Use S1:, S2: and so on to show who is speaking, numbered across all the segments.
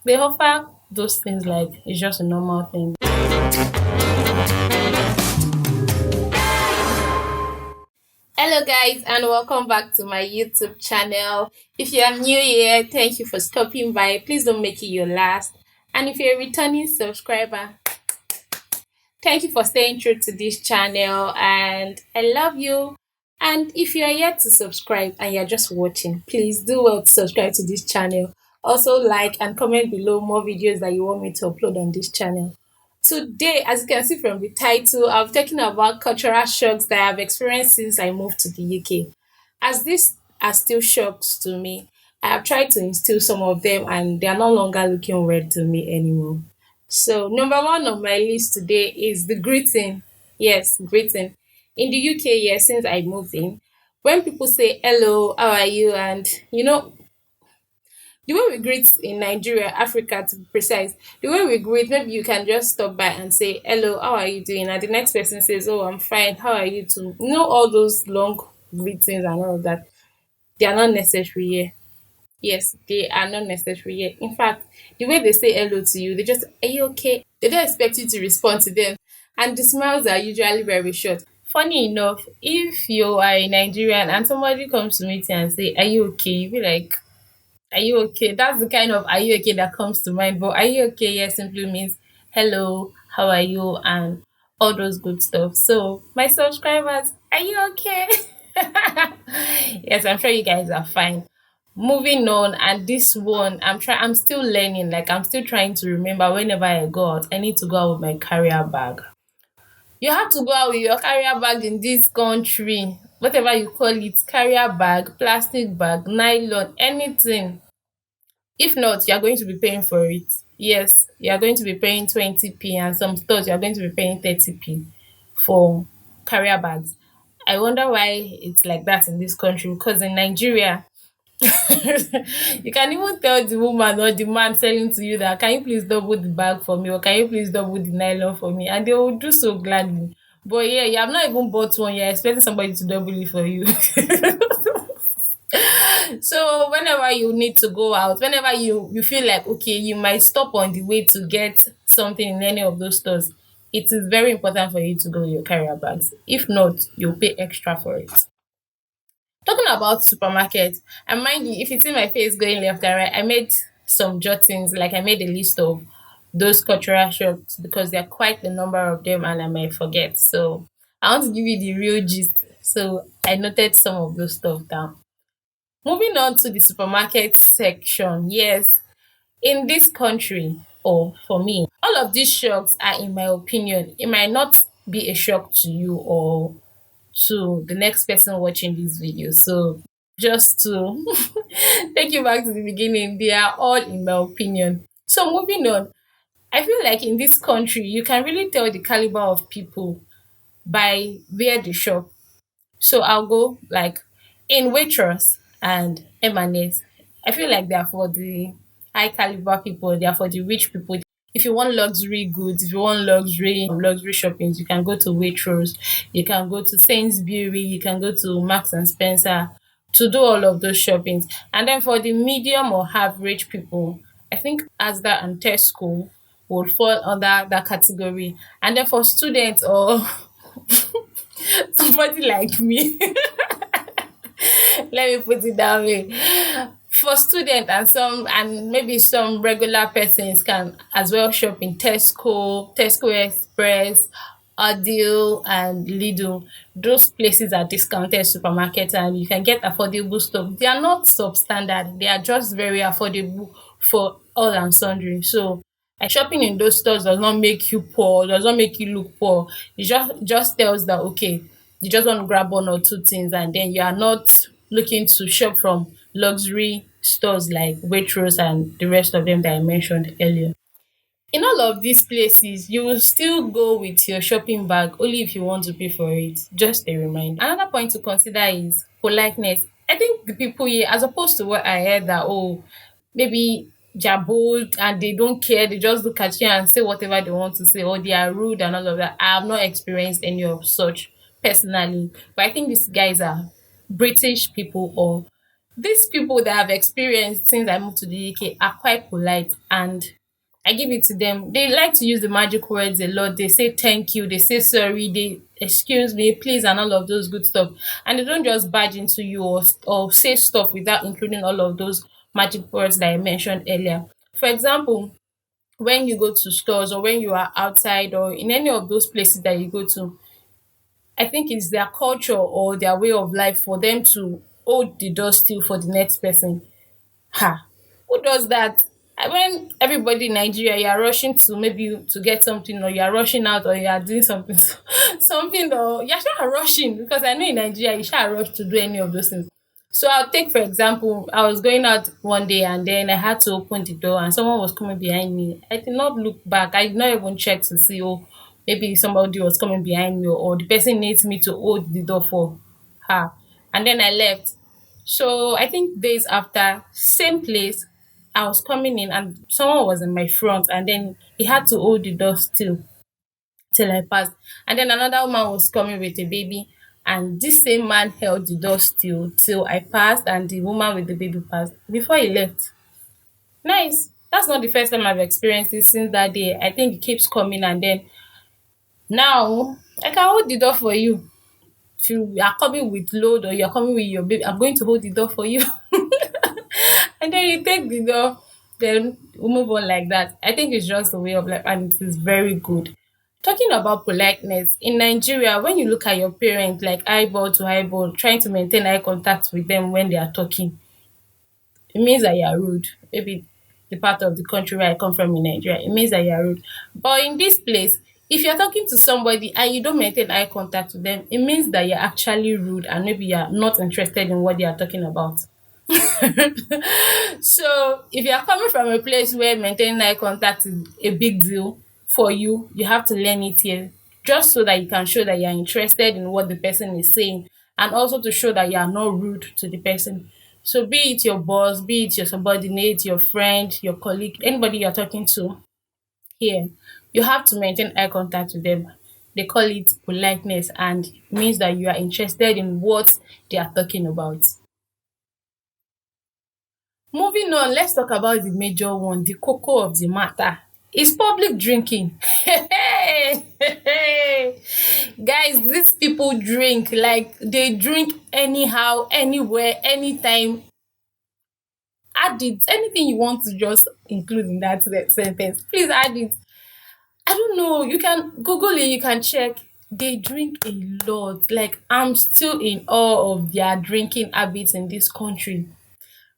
S1: they offer those things like it's just a normal thing. Hello, guys, and welcome back to my YouTube channel. If you are new here, thank you for stopping by. Please don't make it your last. And if you're a returning subscriber, thank you for staying true to this channel, and I love you. And if you are yet to subscribe and you're just watching, please do well to subscribe to this channel. Also, like and comment below more videos that you want me to upload on this channel. Today, as you can see from the title, I'm talking about cultural shocks that I've experienced since I moved to the UK. As these are still shocks to me, I have tried to instill some of them and they are no longer looking weird to me anymore. So, number one on my list today is the greeting. Yes, greeting. In the UK, yes, since I moved in, when people say hello, how are you, and the way we greet in Nigeria, Africa to be precise, the way we greet, maybe you can just stop by and say, hello, how are you doing? And the next person says, oh, I'm fine, how are you too? All those long greetings and all of that, they are not necessary here. Yes, they are not necessary here. In fact, the way they say hello to you, they just, are you okay? They don't expect you to respond to them. And the smiles are usually very short. Funny enough, if you are a Nigerian and somebody comes to meet you and say, are you okay? You be like, are you okay? That's the kind of are you okay that comes to mind. But are you okay? Yes, simply means hello, how are you, and all those good stuff. So, my subscribers, are you okay? Yes, I'm sure you guys are fine. Moving on, and this one, I'm still learning. Like I'm still trying to remember whenever I go out, I need to go out with my carrier bag. You have to go out with your carrier bag in this country. Whatever you call it, carrier bag, plastic bag, nylon, anything. If not, you are going to be paying for it. Yes, you are going to be paying 20p, and some stores you are going to be paying 30p for carrier bags. I wonder why it's like that in this country, because in Nigeria, you can even tell the woman or the man selling to you that, can you please double the bag for me, or can you please double the nylon for me, and they will do so gladly. But yeah, you have not even bought one, you're expecting somebody to double it for you. So whenever you need to go out, whenever you feel like okay, you might stop on the way to get something in any of those stores, it is very important for you to go with your carrier bags. If not, you'll pay extra for it. Talking about supermarket, and mind you, if it's in my face going left and right, I made some jottings, like I made a list of those cultural shocks because there are quite a number of them and I might forget. So I want to give you the real gist. So I noted some of those stuff down. Moving on to the supermarket section. Yes, in this country, or for me, all of these shocks are, in my opinion, it might not be a shock to you or to the next person watching this video. So, just to take you back to the beginning, they are all in my opinion. So, moving on, I feel like in this country, you can really tell the caliber of people by where they shop. So I'll go like in Waitrose and M&S. I feel like they're for the high caliber people, they're for the rich people. If you want luxury goods, if you want luxury shoppings, you can go to Waitrose, you can go to Sainsbury, you can go to Marks and Spencer to do all of those shoppings. And then for the medium or average people, I think Asda and Tesco would fall under that category. And then for students or somebody like me, let me put it that way. For student and some and maybe some regular persons can as well shop in Tesco Express, Adil and Lidl. Those places are discounted supermarkets and you can get affordable stuff. They are not substandard, they are just very affordable for all and sundry. So shopping in those stores does not make you poor, does not make you look poor. It just tells that okay, you just want to grab one or two things and then you are not looking to shop from luxury stores like Waitrose and the rest of them that I mentioned earlier. In all of these places, you will still go with your shopping bag only if you want to pay for it. Just a reminder. Another point to consider is politeness. I think the people here, as opposed to what I heard that, oh, maybe they're bold and they don't care, they just look at you and say whatever they want to say, or they are rude and all of that. I have not experienced any of such personally. But I think these guys are British people or These people that I've experienced since I moved to the UK are quite polite, and I give it to them. They like to use the magic words a lot. They say thank you, they say sorry, they excuse me, please, and all of those good stuff. And they don't just barge into you or say stuff without including all of those magic words that I mentioned earlier. For example, when you go to stores or when you are outside or in any of those places that you go to, I think it's their culture or their way of life for them to hold the door still for the next person. Ha! Who does that? When everybody in Nigeria, you are rushing to maybe to get something, or you are rushing out, or you are doing something, something, or you're sure rushing, because I know in Nigeria you shall rush to do any of those things. So I'll take for example, I was going out one day and then I had to open the door and someone was coming behind me. I did not look back. I did not even check to see, oh, maybe somebody was coming behind me, or the person needs me to hold the door for her. And then I left. So I think days after, same place, I was coming in and someone was in my front and then he had to hold the door still till I passed. And then another woman was coming with a baby and this same man held the door still till I passed and the woman with the baby passed before he left. Nice. That's not the first time I've experienced it since that day. I think it keeps coming, and then now I can hold the door for you. If you are coming with load or you're coming with your baby, I'm going to hold the door for you. And then you take the door, then we move on like that. I think it's just a way of life and it is very good. Talking about politeness, in Nigeria, when you look at your parents like eyeball to eyeball, trying to maintain eye contact with them when they are talking, it means that you are rude. Maybe the part of the country where I come from in Nigeria, it means that you are rude. But in this place, if you're talking to somebody and you don't maintain eye contact with them, it means that you're actually rude and maybe you're not interested in what they are talking about. So if you are coming from a place where maintaining eye contact is a big deal for you, you have to learn it here, just so that you can show that you are interested in what the person is saying, and also to show that you are not rude to the person. So be it your boss, be it your subordinate, your friend, your colleague, anybody you're talking to here, you have to maintain eye contact with them. They call it politeness and it means that you are interested in what they are talking about. Moving on, let's talk about the major one, the cocoa of the matter. Is public drinking. Guys, these people drink like they drink anyhow, anywhere, anytime. Add it. Anything you want to just include in that sentence, please add it. I don't know. You can Google it, you can check. They drink a lot. Like, I'm still in awe of their drinking habits in this country.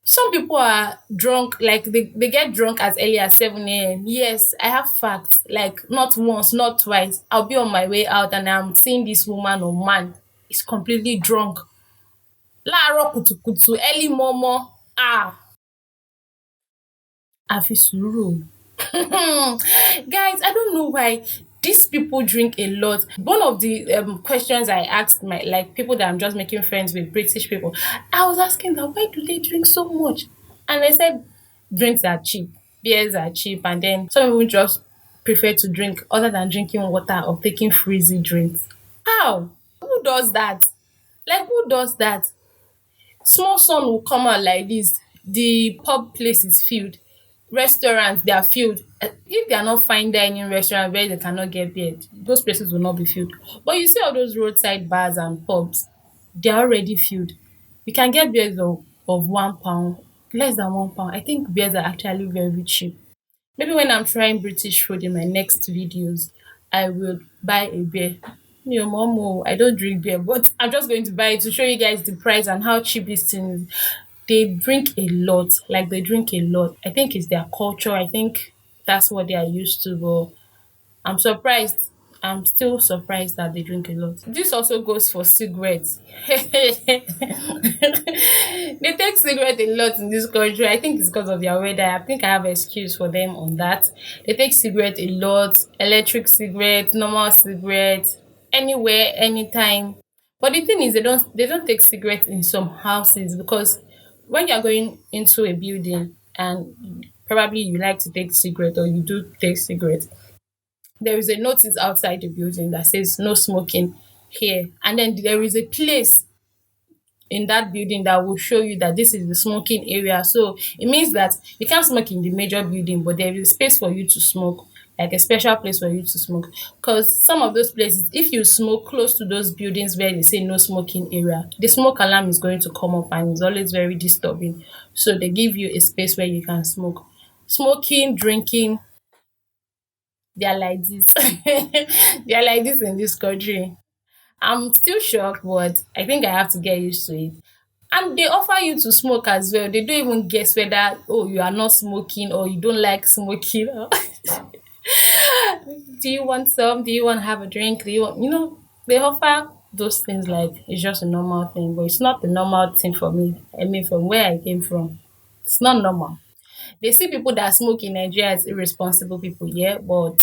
S1: Some people are drunk, like they get drunk as early as 7 a.m. Yes, I have facts. Like, not once, not twice. I'll be on my way out and I'm seeing this woman or man is completely drunk. Láàárọ̀ kùtùkùtù, early momo. Ah, àfi sùúrù. Guys, I don't know why these people drink a lot. One of the questions I asked my like people that I'm just making friends with, British people, I was asking them, why do they drink so much? And they said drinks are cheap, beers are cheap, and then some people just prefer to drink other than drinking water or taking frizzy drinks. How? Who does that? Like, who does that? Small sun will come out like this, the pub place is filled, restaurants they are filled. If they are not fine dining restaurant where they cannot get beer, those places will not be filled. But you see all those roadside bars and pubs, they are already filled. You can get beers of £1, less than £1. I think beers are actually very cheap. Maybe when I'm trying British food in my next videos, I will buy a beer. Me or mom, I don't drink beer, but I'm just going to buy it to show you guys the price and how cheap this thing is. They drink a lot, like they drink a lot. I think it's their culture. I think that's what they are used to. But I'm surprised. I'm still surprised that they drink a lot. This also goes for cigarettes. They take cigarette a lot in this country. I think it's because of their weather. I think I have excuse for them on that. They take cigarette a lot, electric cigarette, normal cigarette, anywhere, anytime. But the thing is, they don't take cigarette in some houses, because when you're going into a building and probably you like to take cigarette or you do take cigarette, there is a notice outside the building that says no smoking here, and then there is a place in that building that will show you that this is the smoking area. So it means that you can't smoke in the major building, but there is space for you to smoke, like a special place for you to smoke. Because some of those places, if you smoke close to those buildings where they say no smoking area, the smoke alarm is going to come up and it's always very disturbing. So they give you a space where you can smoke. Smoking, drinking, they are like this. They are like this in this country. I'm still shocked, but I think I have to get used to it. And they offer you to smoke as well. They don't even guess whether, oh, you are not smoking or you don't like smoking. Do you want some? Do you want to have a drink? Do you want, they offer those things like it's just a normal thing, but it's not the normal thing for me. I mean, from where I came from, it's not normal. They see people that smoke in Nigeria as irresponsible people, yeah, but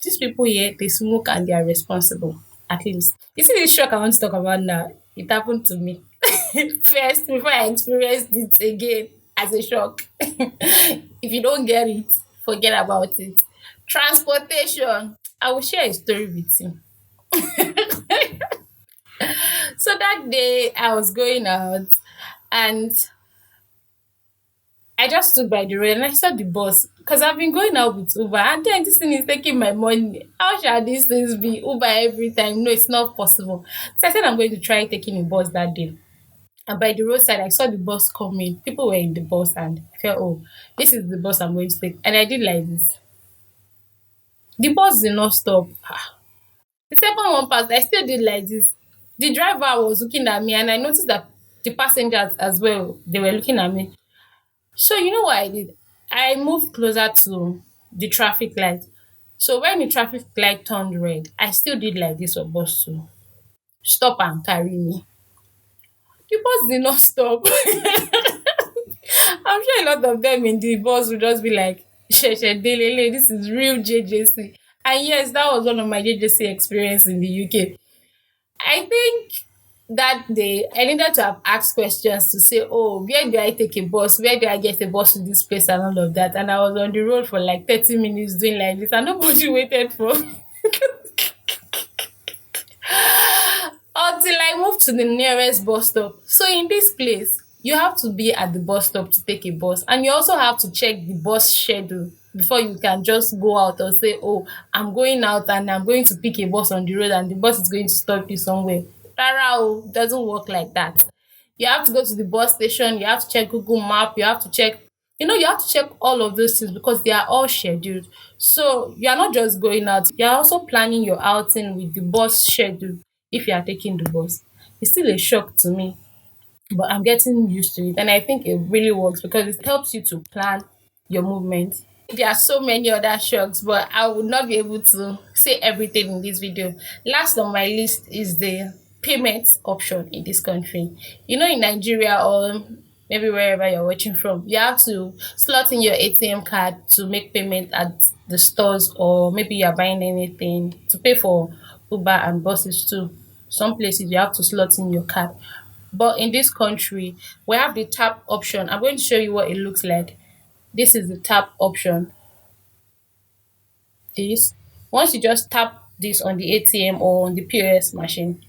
S1: these people here, they smoke and they are responsible, at least. You see this shock I want to talk about now? It happened to me first before I experienced it again as a shock. If you don't get it, forget about it. Transportation. I will share a story with you. So that day I was going out and I just stood by the road and I saw the bus because I've been going out with Uber and then this thing is taking my money. How shall these things be Uber every time? No, it's not possible. So I said I'm going to try taking a bus that day. And by the roadside, I saw the bus coming. People were in the bus and I felt, oh, this is the bus I'm going to take. And I did like this. The bus did not stop. The second one passed, I still did like this. The driver was looking at me and I noticed that the passengers as well, they were looking at me. So you know what I did? I moved closer to the traffic light. So when the traffic light turned red, I still did like this for bus to stop and carry me. The bus did not stop. I'm sure a lot of them in the bus would just be like, Sheshe Delele, this is real JJC. And yes, that was one of my JJC experience in the UK. I think that day I needed to have asked questions to say, oh, where do I take a bus? Where do I get a bus to this place and all of that? And I was on the road for like 30 minutes doing like this and nobody waited for me until I moved to the nearest bus stop. So in this place, you have to be at the bus stop to take a bus, and you also have to check the bus schedule before you can just go out or say, "Oh, I'm going out and I'm going to pick a bus on the road, and the bus is going to stop you somewhere." Rara, it doesn't work like that. You have to go to the bus station. You have to check Google Map. You have to check. You have to check all of those things because they are all scheduled. So you are not just going out. You are also planning your outing with the bus schedule if you are taking the bus. It's still a shock to me, but I'm getting used to it. And I think it really works because it helps you to plan your movement. There are so many other shocks, but I would not be able to say everything in this video. Last on my list is the payment option in this country. In Nigeria or maybe wherever you're watching from, you have to slot in your ATM card to make payment at the stores, or maybe you're buying anything to pay for Uber and buses too. Some places you have to slot in your card. But in this country, we have the tap option. I'm going to show you what it looks like. This is the tap option. This. Once you just tap this on the ATM or on the POS machine,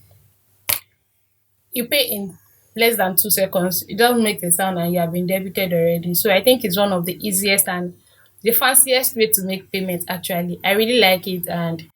S1: you pay in less than 2 seconds. It doesn't make a sound and you have been debited already. So I think it's one of the easiest and the fanciest way to make payments actually. I really like it and it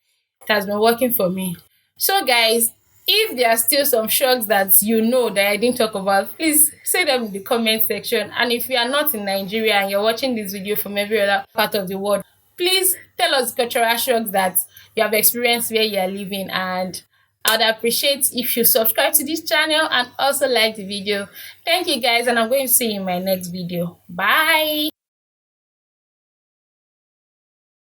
S1: has been working for me. So guys, if there are still some shocks that that I didn't talk about, please say them in the comment section. And if you are not in Nigeria and you're watching this video from every other part of the world, please tell us cultural shocks that you have experienced where you are living, and I'd appreciate if you subscribe to this channel and also like the video. Thank you guys, and I'm going to see you in my next video. Bye.